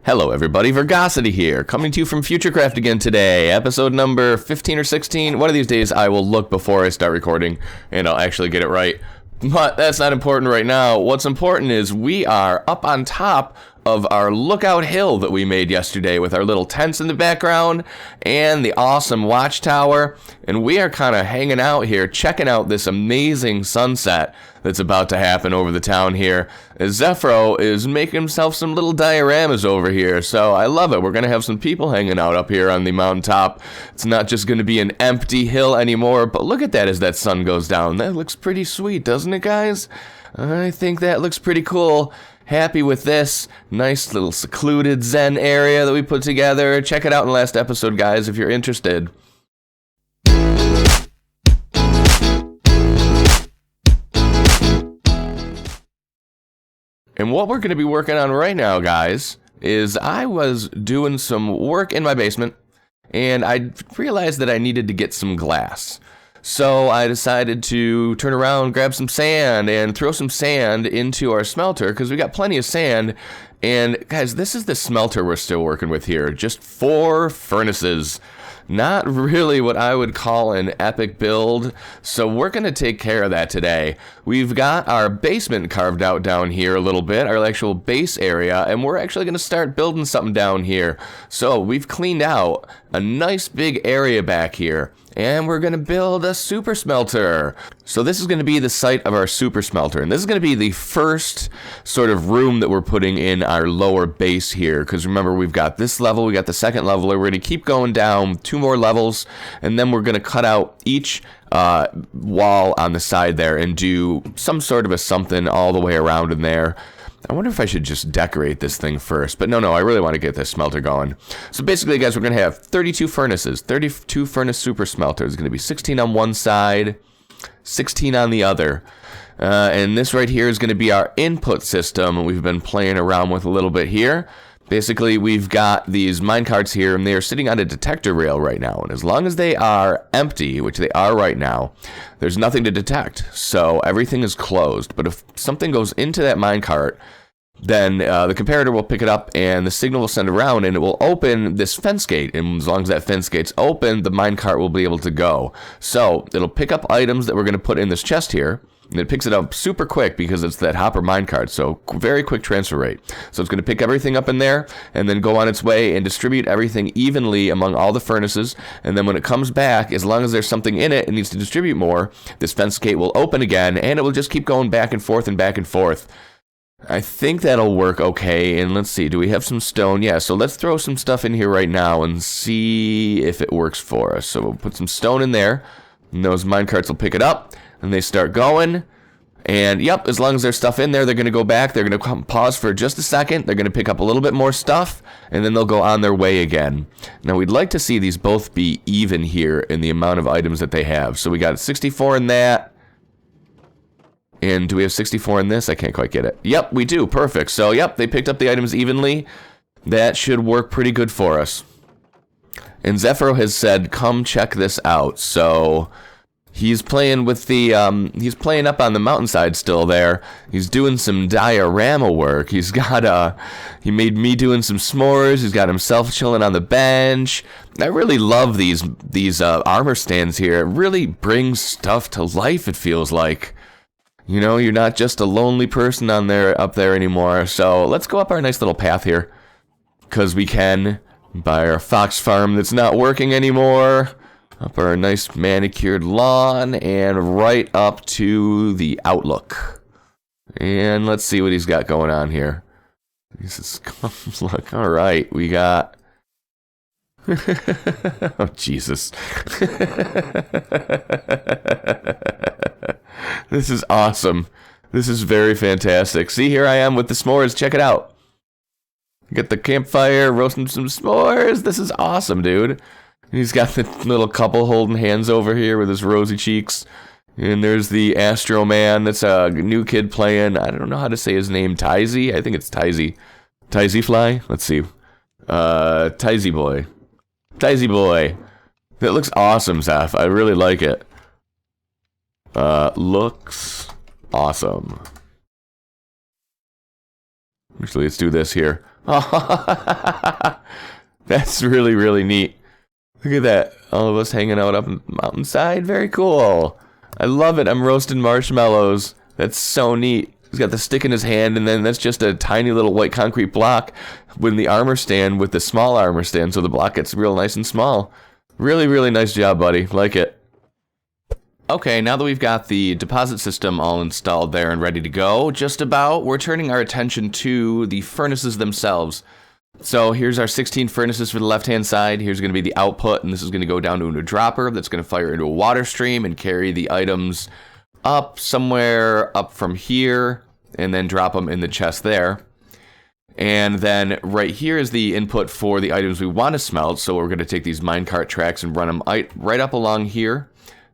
Hello everybody, Vergosity here, coming to you from Futurecraft again today, episode number 15 or 16. One of these days I will look before I start recording, and I'll actually get it right. But that's not important right now. What's important is we are up on top of our lookout hill that we made yesterday with our little tents in the background and the awesome watchtower. And we are kind of hanging out here, checking out this amazing sunset that's about to happen over the town here. As Zefyro is making himself some little dioramas over here, so I love it. We're going to have some people hanging out up here on the mountaintop. It's not just going to be an empty hill anymore, but look at that as that sun goes down. That looks pretty sweet, doesn't it, guys? I think that looks pretty cool. Happy with this nice little secluded zen area that we put together. Check it out in the last episode, guys, if you're interested. And what we're going to be working on right now, guys, is I was doing some work in my basement, and I realized that I needed to get some glass. So I decided to turn around, grab some sand, and throw some sand into our smelter, because we got plenty of sand. And guys, this is the smelter we're still working with here. Just 4 furnaces. Not really what I would call an epic build, so we're going to take care of that today. We've got our basement carved out down here a little bit, our actual base area, and we're actually going to start building something down here. So we've cleaned out a nice big area back here, and we're going to build a super smelter. So this is going to be the site of our super smelter, and this is going to be the first sort of room that we're putting in our lower base here, because remember, we've got this level, we got the second level, we're going to keep going down 2 more levels, and then we're going to cut out each wall on the side there and do some sort of a something all the way around in there. I wonder if I should just decorate this thing first, but no, I really want to get this smelter going. So basically, guys, we're going to have 32 furnaces, 32 furnace super smelters. It's going to be 16 on one side, 16 on the other. And this right here is going to be our input system we've been playing around with a little bit here. Basically, we've got these minecarts here, and they are sitting on a detector rail right now. And as long as they are empty, which they are right now, there's nothing to detect. So everything is closed. But if something goes into that minecart, then the comparator will pick it up, and the signal will send around, and it will open this fence gate. And as long as that fence gate's open, the minecart will be able to go. So it'll pick up items that we're going to put in this chest here. And it picks it up super quick because it's that hopper minecart, so very quick transfer rate. So it's going to pick everything up in there and then go on its way and distribute everything evenly among all the furnaces. And then when it comes back, as long as there's something in it, it needs to distribute more, this fence gate will open again, and it will just keep going back and forth and back and forth. I think that'll work okay. And let's see, do we have some stone? Yeah, so let's throw some stuff in here right now and see if it works for us. So we'll put some stone in there, and those minecarts will pick it up. And they start going, and yep, as long as there's stuff in there, they're going to go back. They're going to pause for just a second. They're going to pick up a little bit more stuff, and then they'll go on their way again. Now, we'd like to see these both be even here in the amount of items that they have. So we got 64 in that. And do we have 64 in this? I can't quite get it. Yep, we do. Perfect. So, yep, they picked up the items evenly. That should work pretty good for us. And Zefyro has said, come check this out. So he's playing with the, he's playing up on the mountainside still there. He's doing some diorama work. He's got, he made me doing some s'mores. He's got himself chilling on the bench. I really love these armor stands here. It really brings stuff to life, it feels like. You know, you're not just a lonely person up there anymore. So let's go up our nice little path here, because we can, by our fox farm that's not working anymore. Up our nice manicured lawn, and right up to the outlook. And let's see what he's got going on here. This is, look, all right, we got... oh, Jesus. This is awesome. This is very fantastic. See, here I am with the s'mores. Check it out. Get the campfire, roasting some s'mores. This is awesome, dude. He's got the little couple holding hands over here with his rosy cheeks. And there's the Astro Man. That's a new kid playing. I don't know how to say his name. Tizy? I think it's Tizy. Tizy Fly? Let's see. Tizy Boy. Tizy Boy. That looks awesome, Zeph. I really like it. Looks awesome. Actually, let's do this here. Oh, that's really, really neat. Look at that. All of us hanging out up on the mountainside. Very cool. I love it. I'm roasting marshmallows. That's so neat. He's got the stick in his hand, and then that's just a tiny little white concrete block with the armor stand with the small armor stand, so the block gets real nice and small. Really, really nice job, buddy. Like it. Okay, now that we've got the deposit system all installed there and ready to go, just about, we're turning our attention to the furnaces themselves. So here's our 16 furnaces for the left-hand side. Here's going to be the output, and this is going to go down to a dropper that's going to fire into a water stream and carry the items up somewhere up from here, and then drop them in the chest there. And then right here is the input for the items we want to smelt, so we're going to take these minecart tracks and run them right up along here,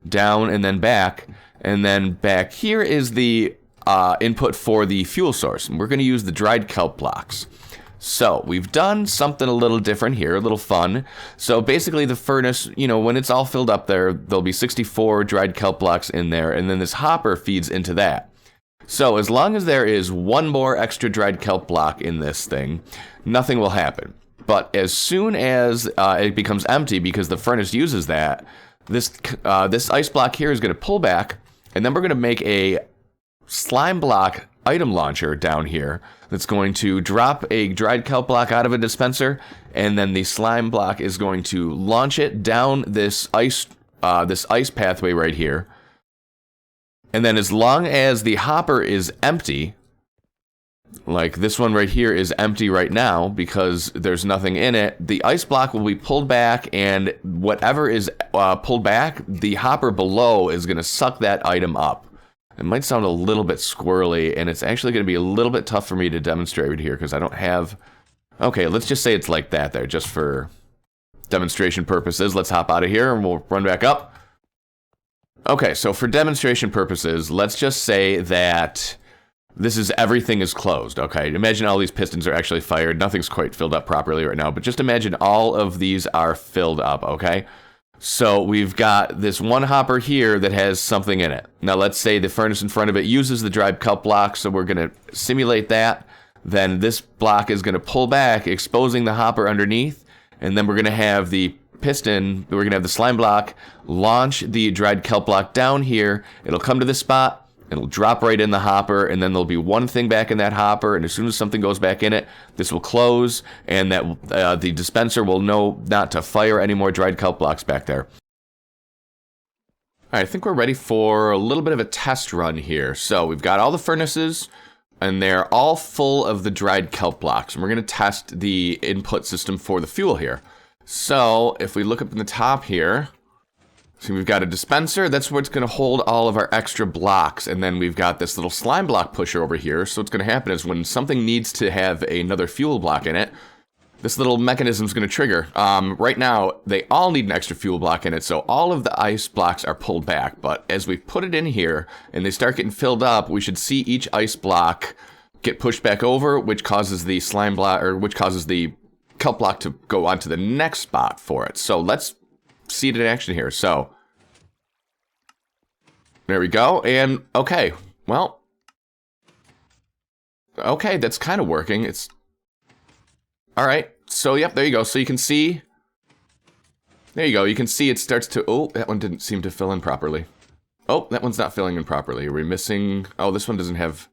down and then back. And then back here is the input for the fuel source, and we're going to use the dried kelp blocks. So we've done something a little different here, a little fun. So basically the furnace, you know, when it's all filled up there, there'll be 64 dried kelp blocks in there, and then this hopper feeds into that. So as long as there is one more extra dried kelp block in this thing, nothing will happen. But as soon as it becomes empty because the furnace uses that, this ice block here is going to pull back, and then we're going to make a slime block item launcher down here that's going to drop a dried kelp block out of a dispenser, and then the slime block is going to launch it down this ice pathway right here. And then as long as the hopper is empty, like this one right here is empty right now because there's nothing in it, the ice block will be pulled back, and whatever is pulled back, the hopper below is going to suck that item up. It might sound a little bit squirrely, and it's actually going to be a little bit tough for me to demonstrate here because I don't have... Okay, let's just say it's like that there, just for demonstration purposes. Let's hop out of here, and we'll run back up. Okay, so for demonstration purposes, let's just say that everything is closed, okay? Imagine all these pistons are actually fired. Nothing's quite filled up properly right now, but just imagine all of these are filled up, okay? So we've got this one hopper here that has something in it. Now let's say the furnace in front of it uses the dried kelp block, so we're going to simulate that. Then this block is going to pull back, exposing the hopper underneath, and then we're going to have the piston, we're going to have the slime block launch the dried kelp block down here. It'll come to this spot. It'll drop right in the hopper, and then there'll be one thing back in that hopper, and as soon as something goes back in it, this will close, and that the dispenser will know not to fire any more dried kelp blocks back there. Alright, I think we're ready for a little bit of a test run here. So we've got all the furnaces, and they're all full of the dried kelp blocks, and we're going to test the input system for the fuel here. So if we look up in the top here, so we've got a dispenser, that's what's going to hold all of our extra blocks, and then we've got this little slime block pusher over here. So what's going to happen is when something needs to have another fuel block in it, this little mechanism is going to trigger. Right now, they all need an extra fuel block in it, so all of the ice blocks are pulled back. But as we put it in here and they start getting filled up, we should see each ice block get pushed back over, which causes the slime block, or which causes the kelp block to go on to the next spot for it. So let's see it in action here. So there we go. And okay, well, okay, that's kind of working. It's all right. So yep, there you go. So you can see, there you go. You can see it starts to, oh, that one didn't seem to fill in properly. Oh, that one's not filling in properly. Are we missing? Oh, this one doesn't have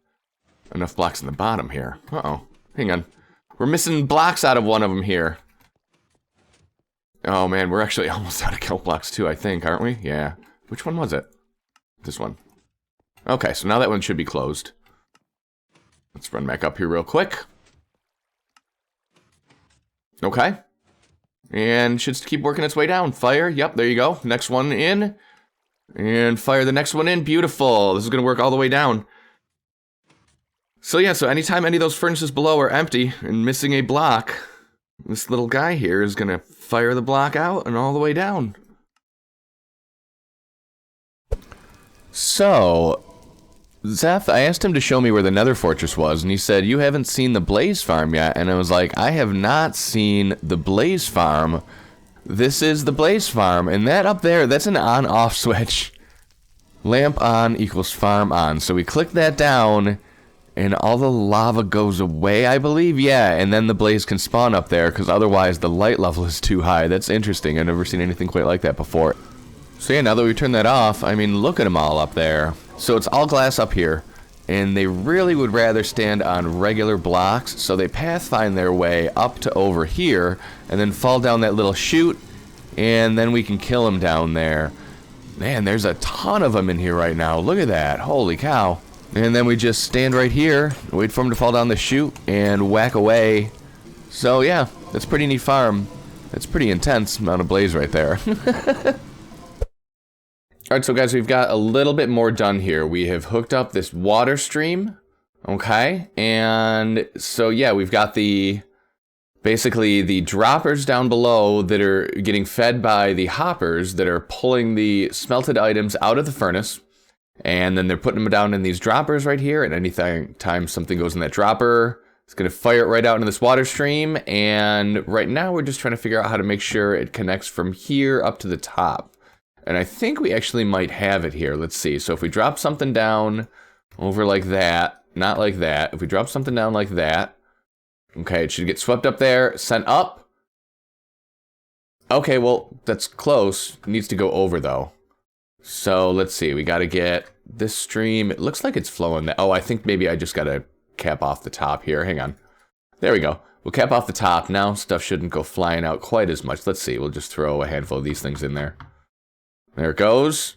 enough blocks in the bottom here. Uh-oh, hang on. We're missing blocks out of one of them here. Oh man, we're actually almost out of kelp blocks too, I think, aren't we? Yeah. Which one was it? This one. Okay, so now that one should be closed. Let's run back up here real quick. Okay. And should keep working its way down. Fire, yep, there you go. Next one in. And fire the next one in. Beautiful. This is going to work all the way down. So yeah, so anytime any of those furnaces below are empty and missing a block, this little guy here is going to fire the block out and all the way down. So, Zeph, I asked him to show me where the Nether Fortress was, and he said, you haven't seen the Blaze Farm yet, and I was like, I have not seen the Blaze Farm. This is the Blaze Farm, and that up there, that's an on-off switch. Lamp on equals farm on. So we click that down, and all the lava goes away, I believe. Yeah, and then the blaze can spawn up there, because otherwise the light level is too high. That's interesting. I've never seen anything quite like that before. So yeah, now that we turn that off, I mean, look at them all up there. So it's all glass up here, and they really would rather stand on regular blocks, so they pathfind their way up to over here, and then fall down that little chute, and then we can kill them down there. Man, there's a ton of them in here right now. Look at that. Holy cow. And then we just stand right here, wait for them to fall down the chute, and whack away. So yeah, that's a pretty neat farm. That's pretty intense amount of blaze right there. Alright, so guys, we've got a little bit more done here. We have hooked up this water stream, okay? And so yeah, we've got basically the droppers down below that are getting fed by the hoppers that are pulling the smelted items out of the furnace. And then they're putting them down in these droppers right here, and anytime something goes in that dropper, it's going to fire it right out into this water stream. And right now we're just trying to figure out how to make sure it connects from here up to the top. And I think we actually might have it here. Let's see. So if we drop something down over like that, not like that. If we drop something down like that, okay, it should get swept up there, sent up. Okay, well, that's close. It needs to go over though. So let's see, we gotta get this stream. It looks like it's flowing. Oh, I think maybe I just gotta cap off the top here. Hang on. There we go. We'll cap off the top. Now stuff shouldn't go flying out quite as much. Let's see, we'll just throw a handful of these things in there. There it goes.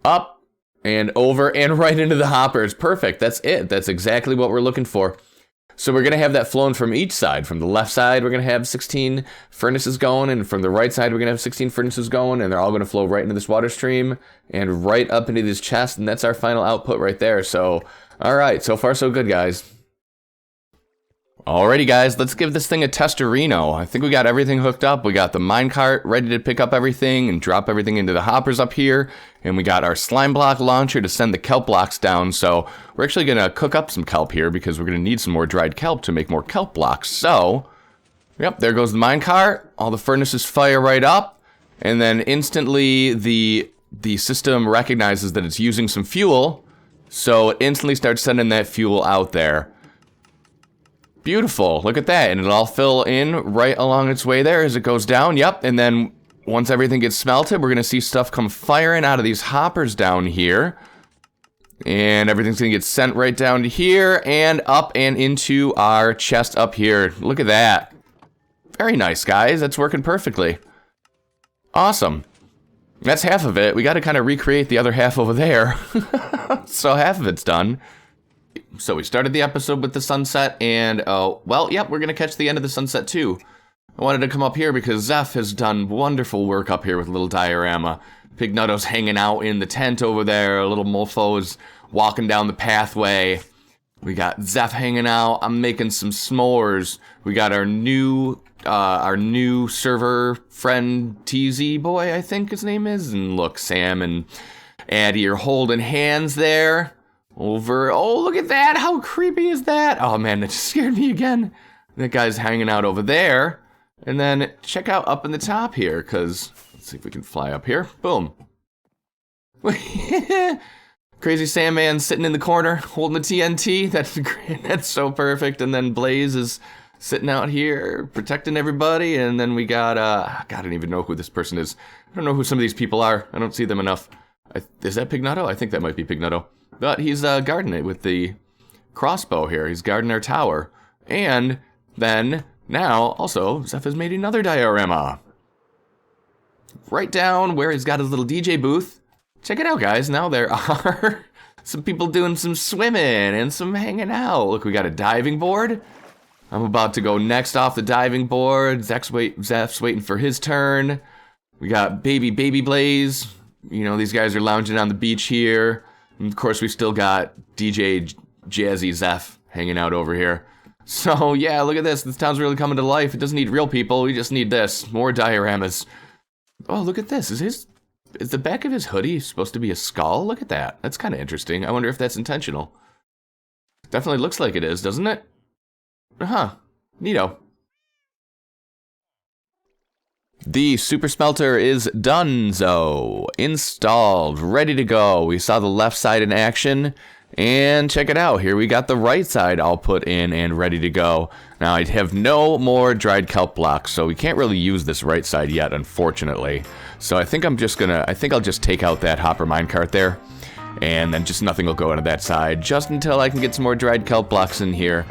Up and over and right into the hoppers. Perfect, that's it. That's exactly what we're looking for. So we're going to have that flowing from each side. From the left side, we're going to have 16 furnaces going, and from the right side, we're going to have 16 furnaces going, and they're all going to flow right into this water stream and right up into this chest, and that's our final output right there. So, all right, so far so good, guys. Alrighty, guys, let's give this thing a testorino. I think we got everything hooked up. We got the minecart ready to pick up everything and drop everything into the hoppers up here. And we got our slime block launcher to send the kelp blocks down. So we're actually going to cook up some kelp here because we're going to need some more dried kelp to make more kelp blocks. So, yep, there goes the minecart. All the furnaces fire right up. And then instantly the system recognizes that it's using some fuel. So it instantly starts sending that fuel out there. Beautiful, look at that, and it'll all fill in right along its way there as it goes down, yep, and then once everything gets smelted, we're gonna see stuff come firing out of these hoppers down here, and everything's gonna get sent right down to here, and up and into our chest up here. Look at that. Very nice, guys, that's working perfectly. Awesome. That's half of it. We gotta kind of recreate the other half over there. So half of it's done. So we started the episode with the sunset, and, well, yep, we're going to catch the end of the sunset, too. I wanted to come up here because Zeph has done wonderful work up here with little diorama. Pignutto's hanging out in the tent over there. Little MulfoK is walking down the pathway. We got Zeph hanging out. I'm making some s'mores. We got our new server friend, TZ boy, I think his name is. And look, Sam and Addie are holding hands there. Over, oh, look at that, how creepy is that? Oh man, that just scared me again. That guy's hanging out over there. And then check out up in the top here, because let's see if we can fly up here. Boom. Crazy Sandman sitting in the corner holding the TNT. That's great. That's so perfect. And then Blaze is sitting out here protecting everybody. And then we got, God, I don't even know who this person is. I don't know who some of these people are. I don't see them enough. Is that Pignutto? I think that might be Pignutto. But he's guarding it with the crossbow here. He's guarding our tower. And then, now, also, Zeph has made another diorama. Right down where he's got his little DJ booth. Check it out, guys. Now there are some people doing some swimming and some hanging out. Look, we got a diving board. I'm about to go next off the diving board. Zeth's waiting for his turn. We got Baby Blaze. You know, these guys are lounging on the beach here. And of course, we still got DJ Jazzy Zeph hanging out over here. So, yeah, look at this. This town's really coming to life. It doesn't need real people. We just need this. More dioramas. Oh, look at this. Is the back of his hoodie supposed to be a skull? Look at that. That's kind of interesting. I wonder if that's intentional. Definitely looks like it is, doesn't it? Huh. Neato. The super smelter is donezo, installed, ready to go. We saw the left side in action, And check it out, here we got the right side all put in and ready to go. Now I have no more dried kelp blocks, so we can't really use this right side yet, unfortunately. So I think I'll just take out that hopper minecart there, and then just nothing will go into that side, just until I can get some more dried kelp blocks in here.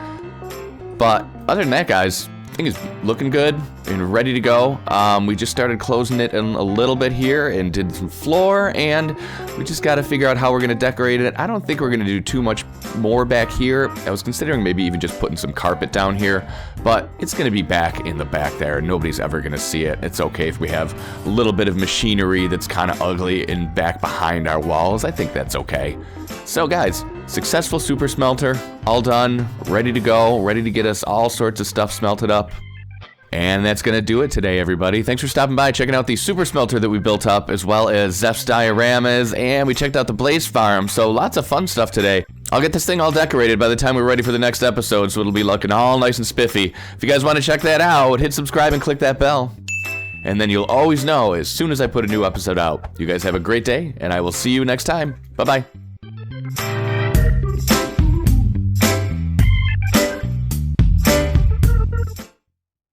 But other than that, guys, I think it's looking good and ready to go. We just started closing it in a little bit here and did some floor, and we just got to figure out how we're going to decorate it. I don't think we're going to do too much more back here. I was considering maybe even just putting some carpet down here, but it's going to be back in the back there. Nobody's ever going to see it. It's okay if we have a little bit of machinery that's kind of ugly and back behind our walls. I think that's okay. So guys, successful super smelter, all done, ready to go, ready to get us all sorts of stuff smelted up. And that's gonna do it today, everybody. Thanks for stopping by, checking out the super smelter that we built up, as well as Zeph's dioramas, and we checked out the Blaze farm, so lots of fun stuff today. I'll get this thing all decorated by the time we're ready for the next episode, so it'll be looking all nice and spiffy. If you guys want to check that out, hit subscribe and click that bell. And then you'll always know as soon as I put a new episode out. You guys have a great day, and I will see you next time. Bye-bye.